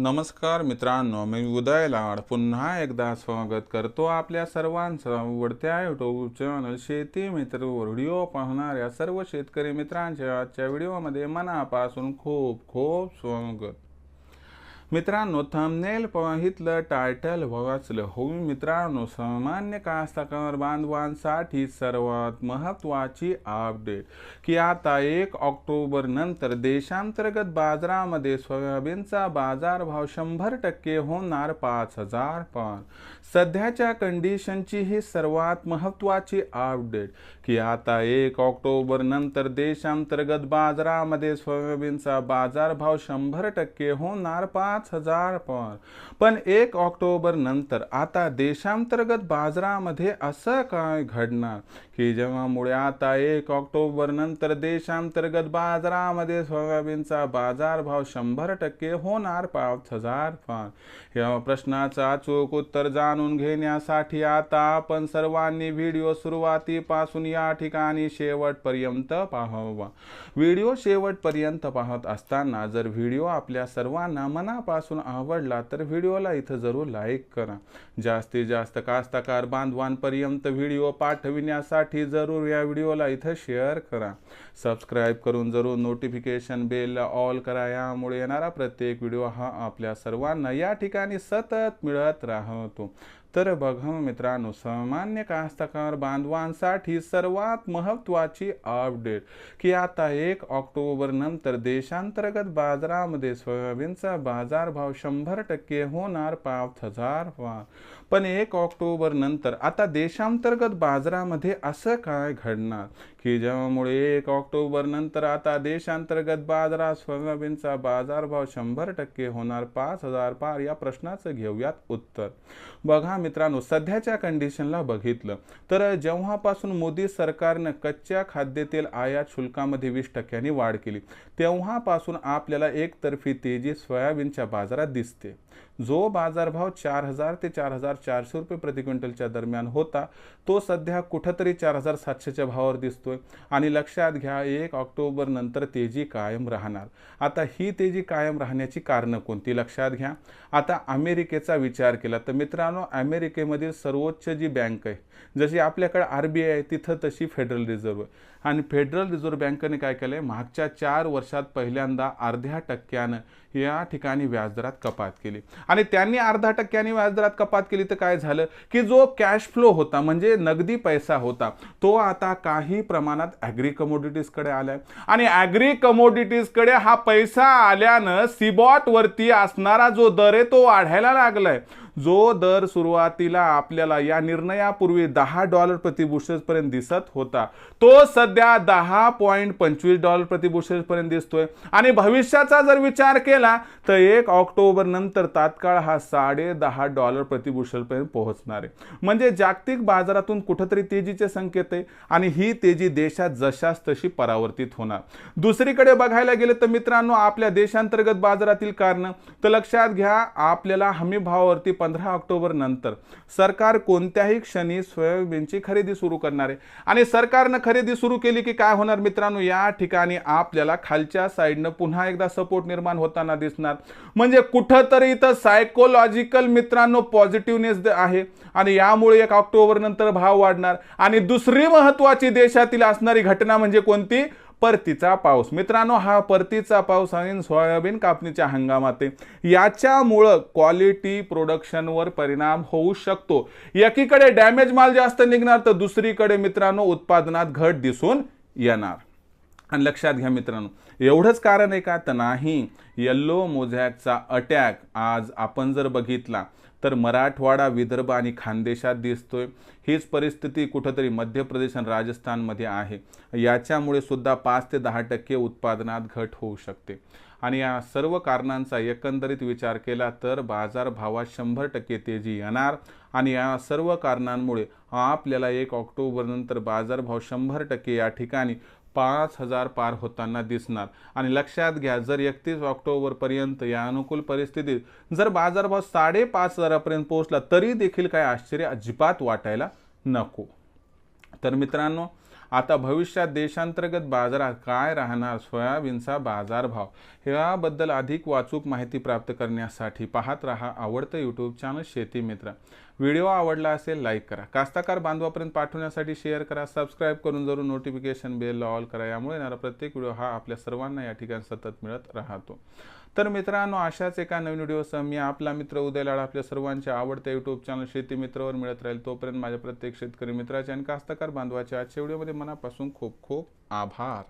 नमस्कार मित्रांनो, मी उदय लाड पुन्हा एकदा स्वागत करतो आपल्या सर्वांचं आवडत्या यूट्यूब चॅनल शेती मित्रवर व्हिडिओ पाहणाऱ्या सर्व शेतकरी मित्रांच्या आजच्या व्हिडिओमध्ये मनापासून खूप खूप स्वागत। मित्रांनो, थंबनेल पाहितलं, टायटल वाचलं हो मित्रांनो, सामान्य कास्तकार बांधवांसाठी सर्वात महत्त्वाची अपडेट की आता 1 ऑक्टोबर नंतर देशांतर्गत बाजारामध्ये सोयाबीनचा बाजारभाव 100% होणार 5,000 पार। सध्याच्या कंडिशनची ही सर्वात महत्त्वाची अपडेट की आता 1 ऑक्टोबर नंतर देशांतर्गत बाजारामध्ये सोयाबीनचा बाजारभाव 100% होणार 5,000 पार। पण 1 ऑक्टोबर नंतर आता देशांतर्गत बाजारामध्ये असं काय घडणार की जेव्हामुळे आता 1 ऑक्टोबर नंतर देशांतर्गत बाजारामध्ये सोयाबीनचा बाजारभाव 100% होणार 5,000 पार। या प्रश्नाचं अचूक उत्तर जाणून घेण्यासाठी आता आपण सर्वांनी व्हिडिओ सुरुवातीपासून या ठिकाणी शेवटपर्यंत पाहावा। व्हिडिओ शेवटपर्यंत पाहत असताना जर व्हिडिओ आपल्या सर्वांना मनापासून आवडला तर व्हिडिओला इथं जरूर लाईक करा। जास्तीत जास्त कास्तकार बांधवांपर्यंत व्हिडिओ पाठविण्यासाठी जरूर या व्हिडिओला इथं शेअर करा। सबस्क्राइब करून जरूर नोटिफिकेशन बेलला ऑल करा, यामुळे येणारा प्रत्येक व्हिडिओ हा आपल्या सर्वांना या ठिकाणी सतत मिळत राहतो। तर बघा मित्रांनो, सामान्य कास्तकार बांधवांसाठी सर्वात महत्त्वाची अपडेट की आता 1 ऑक्टोबर नंतर देशांतर्गत बाजारामध्ये सोयाबीनचा बाजारभाव 100% होणार 5,000 पार। पण 1 ऑक्टोबर नंतर आता देशांतर्गत बाजारामध्ये असं काय घडणार की ज्यामुळे 1 ऑक्टोबर नंतर आता देशांतर्गत बाजारात सोयाबीनचा बाजारभाव 100% होणार 5,000 पार। या प्रश्नाचं घेऊयात उत्तर। बघा मित्रांनो, सध्याच्या कंडिशनला बघितलं तर जेव्हापासून मोदी सरकारनं कच्च्या खाद्यतेल आयात शुल्कामध्ये 20% वाढ केली तेव्हापासून आपल्याला एकतर्फी तेजी सोयाबीनच्या बाजारात दिसते। जो बाजारभाव 4,000 ते 4,400 रुपये प्रति क्विंटलच्या दरम्यान होता तो सध्या कुठेतरी 4,700च्या भावावर दिसतोय। आणि लक्षात घ्या, 1 ऑक्टोबर नंतर तेजी कायम राहणार। आता ही तेजी कायम राहण्याची कारणं कोणती लक्षात घ्या। आता अमेरिकेचा विचार केला तर मित्रांनो, अमेरिकेमधील सर्वोच्च जी बँक आहे, जशी आपल्याकडे RBI आहे तिथं तशी फेडरल रिझर्व्ह आहे। आणि फेडरल रिझर्व्ह बँकेने काय केलंय, मागच्या 4 वर्षात पहिल्यांदा 0.5% या ठिकाणी व्याजदरात कपात केली। आणि त्यांनी 0.5% व्याजदरात कपात केली तर काय झालं की जो कॅश फ्लो होता म्हणजे नगदी पैसा होता तो आता काही प्रमाणात ॲग्री कमोडिटीजकडे आलाय। आणि ॲग्री कमोडिटीजकडे हा पैसा आल्यानं सीबॉट वरती असणारा जो दर आहे तो वाढायला लागलाय। जो दर सुरुवातीला आपल्याला या निर्णयापूर्वी $10 प्रति बुशेल पर्यंत दिसत होता तो सध्या $10.25 प्रति बुशेल पर्यंत दिसतोय। आणि भविष्याचा जर विचार केला तर 1 ऑक्टोबर नंतर तात्काळ हा $10.5 प्रति बुशेल पर्यंत पोहोचणार आहे। म्हणजे जागतिक बाजारातून कुठेतरी तेजीचे संकेत आहे आणि ही तेजी देशात जशास तशी परावर्तित होणार। दुसरीकडे बघायला गेले तर मित्रांनो, आपल्या देशांतर्गत बाजारातील कारण तर लक्षात घ्या, आपल्याला हमी भावावरती 15 ऑक्टोबर नंतर सरकार कोणत्याही क्षणी सोयाबीनची खरेदी सुरू करणार आहे। आणि सरकारनं खरेदी सुरू केली की काय होणार मित्रांनो, या ठिकाणी आपल्याला खालच्या साईडनं पुन्हा एकदा सपोर्ट निर्माण होताना दिसणार। म्हणजे कुठंतरी इथं सायकोलॉजिकल मित्रांनो पॉझिटिव्हनेस आहे आणि यामुळे 1 ऑक्टोबर नंतर भाव वाढणार। आणि दुसरी महत्त्वाची देशातील असणारी घटना म्हणजे कोणती, परतीचा पाऊस। मित्रांनो, हा परतीचा पाऊस आणि सोयाबीन कापणीच्या हंगामात याच्यामुळं क्वालिटी प्रोडक्शनवर परिणाम होऊ शकतो। एकीकडे डॅमेज माल जास्त निघणार तर दुसरीकडे मित्रांनो उत्पादनात घट दिसून येणार। आणि लक्षात घ्या मित्रांनो, एवढंच कारण आहे का तर नाही, येलो मोझॅकचा अटॅक आज आपण जर बघितला तर मराठवाडा, विदर्भ आणि खानदेशात दिसतोय। हीच परिस्थिती कुठेतरी मध्य प्रदेश आणि राजस्थानमध्ये आहे। याच्यामुळे सुद्धा 5 ते 10% उत्पादनात घट होऊ शकते। आणि या सर्व कारणांचा एकंदरीत विचार केला तर बाजारभावात 100% तेजी येणार। आणि या सर्व कारणांमुळे आपल्याला 1 ऑक्टोबर नंतर बाजारभाव 100% या ठिकाणी 5,000 पार होताना दिसणार। आणि लक्षात घ्या, जर 31 ऑक्टोबर पर्यंत या अनुकूल परिस्थितीत जर बाजारभाव 5,500 पर्यंत पोहोचला तरी देखील काय आश्चर्य अजिबात वाटायला नको। तर मित्रांनो, आता भविष्यात देशांतर्गत बाजारात काय राहणार, सोयाबीनचा बाजारभाव याबद्दल अधिक अचूक माहिती प्राप्त करण्यासाठी पाहत रहा आवडतं यूट्यूब चॅनल शेती मित्र। व्हिडिओ आवडला असेल लाईक करा, कास्तकार बांधवापर्यंत पाठवण्यासाठी शेअर करा, सबस्क्राईब करून जरूर नोटिफिकेशन बेल ऑल करा। यामुळे येणारा प्रत्येक व्हिडिओ हा आपल्या सर्वांना या ठिकाणी सतत मिळत राहतो। तर मित्रांनो, अशाच एका नवीन व्हिडिओसह मी आपला मित्र उदय लाड आपल्या सर्वांच्या आवडत्या यूट्यूब चॅनल शेती मित्रवर मिळत राहील। तोपर्यंत माझ्या प्रत्येक शेतकरी मित्राचे आणि कास्तकार बांधवाच्या आजच्या व्हिडिओमध्ये मनापासून खूप खूप आभार।